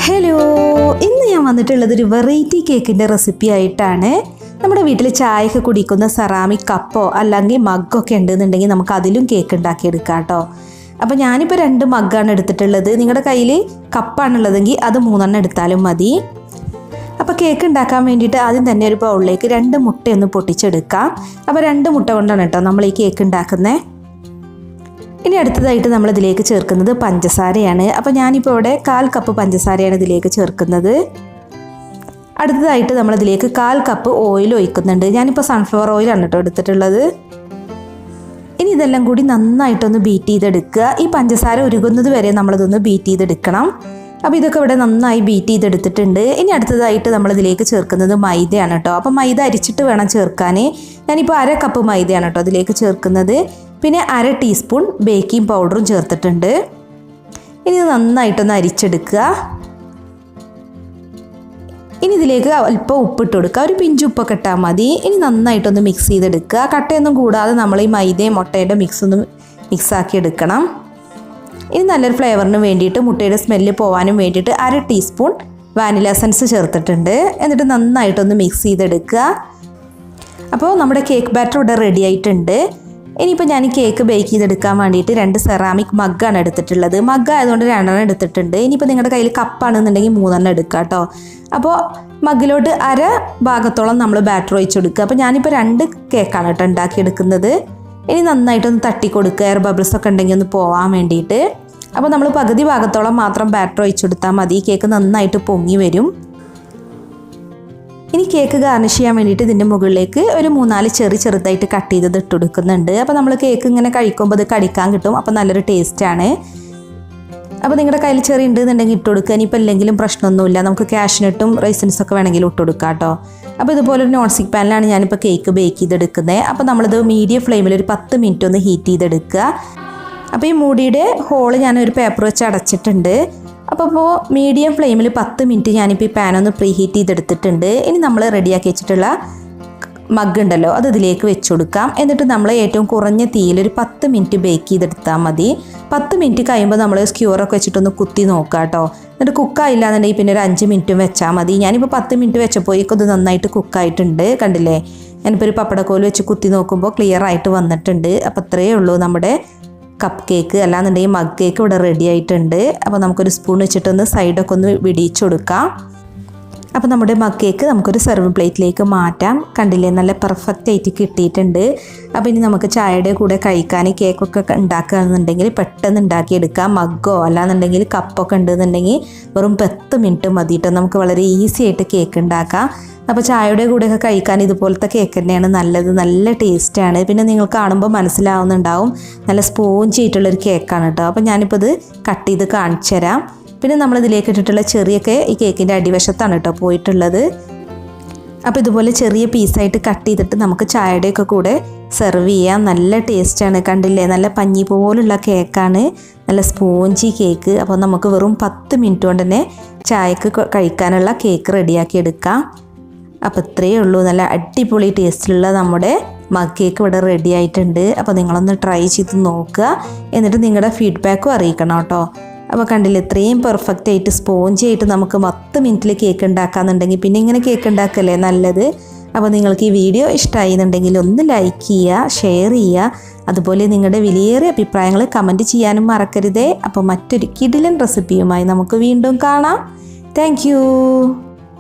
Hello, ഇന്ന് ഞാൻ വന്നിട്ടുള്ളത് ഒരു വെറൈറ്റി കേക്കിൻ്റെ റെസിപ്പി ആയിട്ടാണ്. നമ്മുടെ വീട്ടിൽ ചായയൊക്കെ കുടിക്കുന്ന സെറാമിക് കപ്പോ അല്ലെങ്കിൽ മഗ്ഗൊക്കെ ഉണ്ടെന്നുണ്ടെങ്കിൽ നമുക്ക് അതിലും കേക്ക് ഉണ്ടാക്കിയെടുക്കാം കേട്ടോ. അപ്പോൾ ഞാനിപ്പോൾ 2 മഗ്ഗാണ് എടുത്തിട്ടുള്ളത്. നിങ്ങളുടെ കയ്യിൽ കപ്പാണുള്ളതെങ്കിൽ അത് 3 എടുത്താലും മതി. അപ്പോൾ കേക്ക് ഉണ്ടാക്കാൻ വേണ്ടിയിട്ട് ആദ്യം തന്നെ ഒരു ബൗളിലേക്ക് 2 മുട്ടയൊന്ന് പൊട്ടിച്ചെടുക്കാം. അപ്പോൾ 2 മുട്ട കൊണ്ടാണ് കേട്ടോ നമ്മൾ ഈ കേക്ക് ഉണ്ടാക്കുന്നത്. ഇനി അടുത്തതായിട്ട് നമ്മൾ ഇതിലേക്ക് ചേർക്കുന്നത് പഞ്ചസാരയാണ്. അപ്പോൾ ഞാനിപ്പോൾ ഇവിടെ 1/4 കപ്പ് പഞ്ചസാരയാണ് ഇതിലേക്ക് ചേർക്കുന്നത്. അടുത്തതായിട്ട് നമ്മളിതിലേക്ക് 1/4 കപ്പ് ഓയിൽ ഒഴിക്കുന്നുണ്ട്. ഞാനിപ്പോൾ സൺഫ്ലവർ ഓയിലാണ് കേട്ടോ എടുത്തിട്ടുള്ളത്. ഇനി ഇതെല്ലാം കൂടി നന്നായിട്ടൊന്ന് ബീറ്റ് ചെയ്തെടുക്കുക. ഈ പഞ്ചസാര ഉരുകുന്നത് വരെ നമ്മളിതൊന്ന് ബീറ്റ് ചെയ്തെടുക്കണം. അപ്പോൾ ഇതൊക്കെ ഇവിടെ നന്നായി ബീറ്റ് ചെയ്തെടുത്തിട്ടുണ്ട്. ഇനി അടുത്തതായിട്ട് നമ്മളിതിലേക്ക് ചേർക്കുന്നത് മൈദയാണ് കേട്ടോ. അപ്പോൾ മൈദ അരിച്ചിട്ട് വേണം ചേർക്കാൻ. ഞാനിപ്പോൾ 1/2 കപ്പ് മൈദയാണ് കേട്ടോ അതിലേക്ക് ചേർക്കുന്നത്. പിന്നെ 1/2 ടീസ്പൂൺ ബേക്കിംഗ് പൗഡറും ചേർത്തിട്ടുണ്ട്. ഇനി ഇത് നന്നായിട്ടൊന്ന് അരിച്ചെടുക്കുക. ഇനി ഇതിലേക്ക് അല്പം ഉപ്പിട്ട് കൊടുക്കുക. ഒരു പിഞ്ച് ഉപ്പൊക്കെ ഇട്ടാൽ മതി. ഇനി നന്നായിട്ടൊന്ന് മിക്സ് ചെയ്തെടുക്കുക. കട്ടയൊന്നും കൂടാതെ നമ്മൾ ഈ മൈദയും മുട്ടയുടെ മിക്സൊന്ന് മിക്സാക്കി എടുക്കണം. ഇനി നല്ലൊരു ഫ്ലേവറിന് വേണ്ടിയിട്ട് മുട്ടയുടെ സ്മെല്ല് പോകാനും വേണ്ടിയിട്ട് 1/2 ടീസ്പൂൺ വാനില എസൻസ് ചേർത്തിട്ടുണ്ട്. എന്നിട്ട് നന്നായിട്ടൊന്ന് മിക്സ് ചെയ്തെടുക്കുക. അപ്പോൾ നമ്മുടെ കേക്ക് ബാറ്റർ ഇവിടെ റെഡി ആയിട്ടുണ്ട്. ഇനിയിപ്പോൾ ഞാൻ കേക്ക് ബേക്ക് ചെയ്തെടുക്കാൻ വേണ്ടിയിട്ട് 2 സെറാമിക് മഗ്ഗാണ് എടുത്തിട്ടുള്ളത്. മഗ്ഗ ആയതുകൊണ്ട് 2 എടുത്തിട്ടുണ്ട്. ഇനിയിപ്പോൾ നിങ്ങളുടെ കയ്യിൽ കപ്പാണെന്നുണ്ടെങ്കിൽ 3 എടുക്കുക കേട്ടോ. അപ്പോൾ മഗ്ഗിലോട്ട് 1/2 ഭാഗത്തോളം നമ്മൾ ബാറ്റർ ഒഴിച്ച് കൊടുക്കുക. അപ്പോൾ ഞാനിപ്പോൾ 2 കേക്കാണ് കേട്ടോ ഉണ്ടാക്കിയെടുക്കുന്നത്. ഇനി നന്നായിട്ടൊന്ന് തട്ടി കൊടുക്കുക, എയർ ബബിൾസ് ഒക്കെ ഉണ്ടെങ്കിൽ ഒന്ന് പോകാൻ വേണ്ടിയിട്ട്. അപ്പോൾ നമ്മൾ പകുതി ഭാഗത്തോളം മാത്രം ബാറ്റർ ഒഴിച്ച് കൊടുത്താൽ മതി. കേക്ക് നന്നായിട്ട് പൊങ്ങി വരും. ഇനി കേക്ക് ഗാർണിഷ് ചെയ്യാൻ വേണ്ടിയിട്ട് ഇതിൻ്റെ മുകളിലേക്ക് ഒരു 3-4 ചെറുതായിട്ട് കട്ട് ചെയ്തത് ഇട്ട് കൊടുക്കുന്നുണ്ട്. അപ്പോൾ നമ്മൾ കേക്ക് ഇങ്ങനെ കഴിക്കുമ്പോൾ അത് കടിക്കാൻ കിട്ടും. അപ്പോൾ നല്ലൊരു ടേസ്റ്റാണ്. അപ്പോൾ നിങ്ങളുടെ കയ്യിൽ ചെറി ഉണ്ടെന്നുണ്ടെങ്കിൽ ഇട്ട് കൊടുക്കുക. ഇനിയിപ്പോൾ ഇല്ലെങ്കിലും പ്രശ്നമൊന്നുമില്ല. നമുക്ക് കാഷ്നട്ടും റൈസിൻസൊക്കെ വേണമെങ്കിലും ഇട്ട് കൊടുക്കാം കേട്ടോ. അപ്പോൾ ഇതുപോലൊരു നോൺ സ്റ്റിക്ക് പാനിലാണ് ഞാനിപ്പോൾ കേക്ക് ബേക്ക് ചെയ്തെടുക്കുന്നത്. അപ്പോൾ നമ്മളിത് മീഡിയം ഫ്ലെയിമിൽ ഒരു 10 മിനിറ്റ് ഒന്ന് ഹീറ്റ് ചെയ്തെടുക്കുക. അപ്പോൾ ഈ മൂടിയുടെ ഹോള് ഞാനൊരു പേപ്പർ വെച്ച് അടച്ചിട്ടുണ്ട്. അപ്പോൾ മീഡിയം ഫ്ലെയിമിൽ 10 മിനിറ്റ് ഞാനിപ്പോൾ ഈ പാനൊന്ന് പ്രീ ഹീറ്റ് ചെയ്തെടുത്തിട്ടുണ്ട്. ഇനി നമ്മൾ റെഡിയാക്കി വെച്ചിട്ടുള്ള മഗ് ഉണ്ടല്ലോ അത് ഇതിലേക്ക് വെച്ച് കൊടുക്കാം. എന്നിട്ട് നമ്മൾ ഏറ്റവും കുറഞ്ഞ തീയിൽ ഒരു 10 മിനിറ്റ് ബേക്ക് ചെയ്തെടുത്താൽ മതി. 10 മിനിറ്റ് കഴിയുമ്പോൾ നമ്മൾ സ്ക്യൂറൊക്കെ വെച്ചിട്ടൊന്ന് കുത്തി നോക്കുക കേട്ടോ. എന്നിട്ട് കുക്കായില്ല എന്നുണ്ടെങ്കിൽ പിന്നെ ഒരു 5 മിനിറ്റും വെച്ചാൽ മതി. ഞാനിപ്പോൾ 10 മിനിറ്റ് വെച്ചപ്പോഴേക്കും ഇത് നന്നായിട്ട് കുക്കായിട്ടുണ്ട്. കണ്ടില്ലേ, ഞാനിപ്പോൾ ഒരു പപ്പടക്കോല് വെച്ച് കുത്തി നോക്കുമ്പോൾ ക്ലിയർ ആയിട്ട് വന്നിട്ടുണ്ട്. അപ്പോൾ അത്രയേ ഉള്ളൂ, നമ്മുടെ കപ്പ് കേക്ക് അല്ലാന്നുണ്ടെങ്കിൽ മഗ് കേക്ക് ഇവിടെ റെഡി ആയിട്ടുണ്ട്. അപ്പോൾ നമുക്കൊരു സ്പൂൺ വെച്ചിട്ടൊന്ന് സൈഡൊക്കെ ഒന്ന് വിടിയിച്ച് കൊടുക്കാം. അപ്പോൾ നമ്മുടെ മഗ് കേക്ക് നമുക്കൊരു സെർവിങ് പ്ലേറ്റിലേക്ക് മാറ്റാം. കണ്ടില്ലേ, നല്ല പെർഫെക്റ്റ് ആയിട്ട് കിട്ടിയിട്ടുണ്ട്. അപ്പോൾ ഇനി നമുക്ക് ചായയുടെ കൂടെ കഴിക്കാൻ കേക്കൊക്കെ ഉണ്ടാക്കുകയാണെന്നുണ്ടെങ്കിൽ പെട്ടെന്ന് ഉണ്ടാക്കിയെടുക്കാം. മഗ്ഗോ അല്ലാന്നുണ്ടെങ്കിൽ കപ്പൊക്കെ ഉണ്ടെന്നുണ്ടെങ്കിൽ വെറും 10 മിനിറ്റ് മതിയിട്ട് നമുക്ക് വളരെ ഈസി ആയിട്ട് കേക്ക് ഉണ്ടാക്കാം. അപ്പോൾ ചായയുടെ കൂടെയൊക്കെ കഴിക്കാൻ ഇതുപോലത്തെ കേക്ക് തന്നെയാണ് നല്ലത്. നല്ല ടേസ്റ്റാണ്. പിന്നെ നിങ്ങൾ കാണുമ്പോൾ മനസ്സിലാവുന്നുണ്ടാവും നല്ല സ്പോഞ്ചി ആയിട്ടുള്ളൊരു കേക്കാണ് കേട്ടോ. അപ്പോൾ ഞാനിപ്പോൾ ഇത് കട്ട് ചെയ്ത് കാണിച്ചു തരാം. പിന്നെ നമ്മളിതിലേക്ക് ഇട്ടിട്ടുള്ള ചെറിയൊക്കെ ഈ കേക്കിൻ്റെ അടിവശത്താണ് കേട്ടോ പോയിട്ടുള്ളത്. അപ്പോൾ ഇതുപോലെ ചെറിയ പീസായിട്ട് കട്ട് ചെയ്തിട്ട് നമുക്ക് ചായയുടെയൊക്കെ കൂടെ സെർവ് ചെയ്യാം. നല്ല ടേസ്റ്റാണ്. കണ്ടില്ലേ, നല്ല പഞ്ഞി പോലുള്ള കേക്കാണ്, നല്ല സ്പോഞ്ചി കേക്ക്. അപ്പോൾ നമുക്ക് വെറും 10 മിനിറ്റ് കൊണ്ട് തന്നെ ചായക്ക് കഴിക്കാനുള്ള കേക്ക് റെഡിയാക്കി എടുക്കാം. അപ്പോൾ ഇത്രയേ ഉള്ളൂ, നല്ല അടിപൊളി ടേസ്റ്റിലുള്ള നമ്മുടെ മഗ് കേക്ക് ഇവിടെ റെഡി ആയിട്ടുണ്ട്. അപ്പോൾ നിങ്ങളൊന്ന് ട്രൈ ചെയ്ത് നോക്കുക. എന്നിട്ട് നിങ്ങളുടെ ഫീഡ്ബാക്കും അറിയിക്കണം കേട്ടോ. അപ്പോൾ കണ്ടില്ല, ഇത്രയും പെർഫെക്റ്റ് ആയിട്ട് സ്പോഞ്ചി ആയിട്ട് നമുക്ക് 10 മിനിറ്റിൽ കേക്ക് ഉണ്ടാക്കാമെന്നുണ്ടെങ്കിൽ പിന്നെ ഇങ്ങനെ കേക്ക് ഉണ്ടാക്കല്ലേ നല്ലത്. അപ്പോൾ നിങ്ങൾക്ക് ഈ വീഡിയോ ഇഷ്ടമായി എന്നുണ്ടെങ്കിൽ ഒന്ന് ലൈക്ക് ചെയ്യുക, ഷെയർ ചെയ്യുക. അതുപോലെ നിങ്ങളുടെ വിലയേറിയ അഭിപ്രായങ്ങൾ കമൻറ്റ് ചെയ്യാനും മറക്കരുതേ. അപ്പോൾ മറ്റൊരു കിടിലൻ റെസിപ്പിയുമായി നമുക്ക് വീണ്ടും കാണാം. താങ്ക്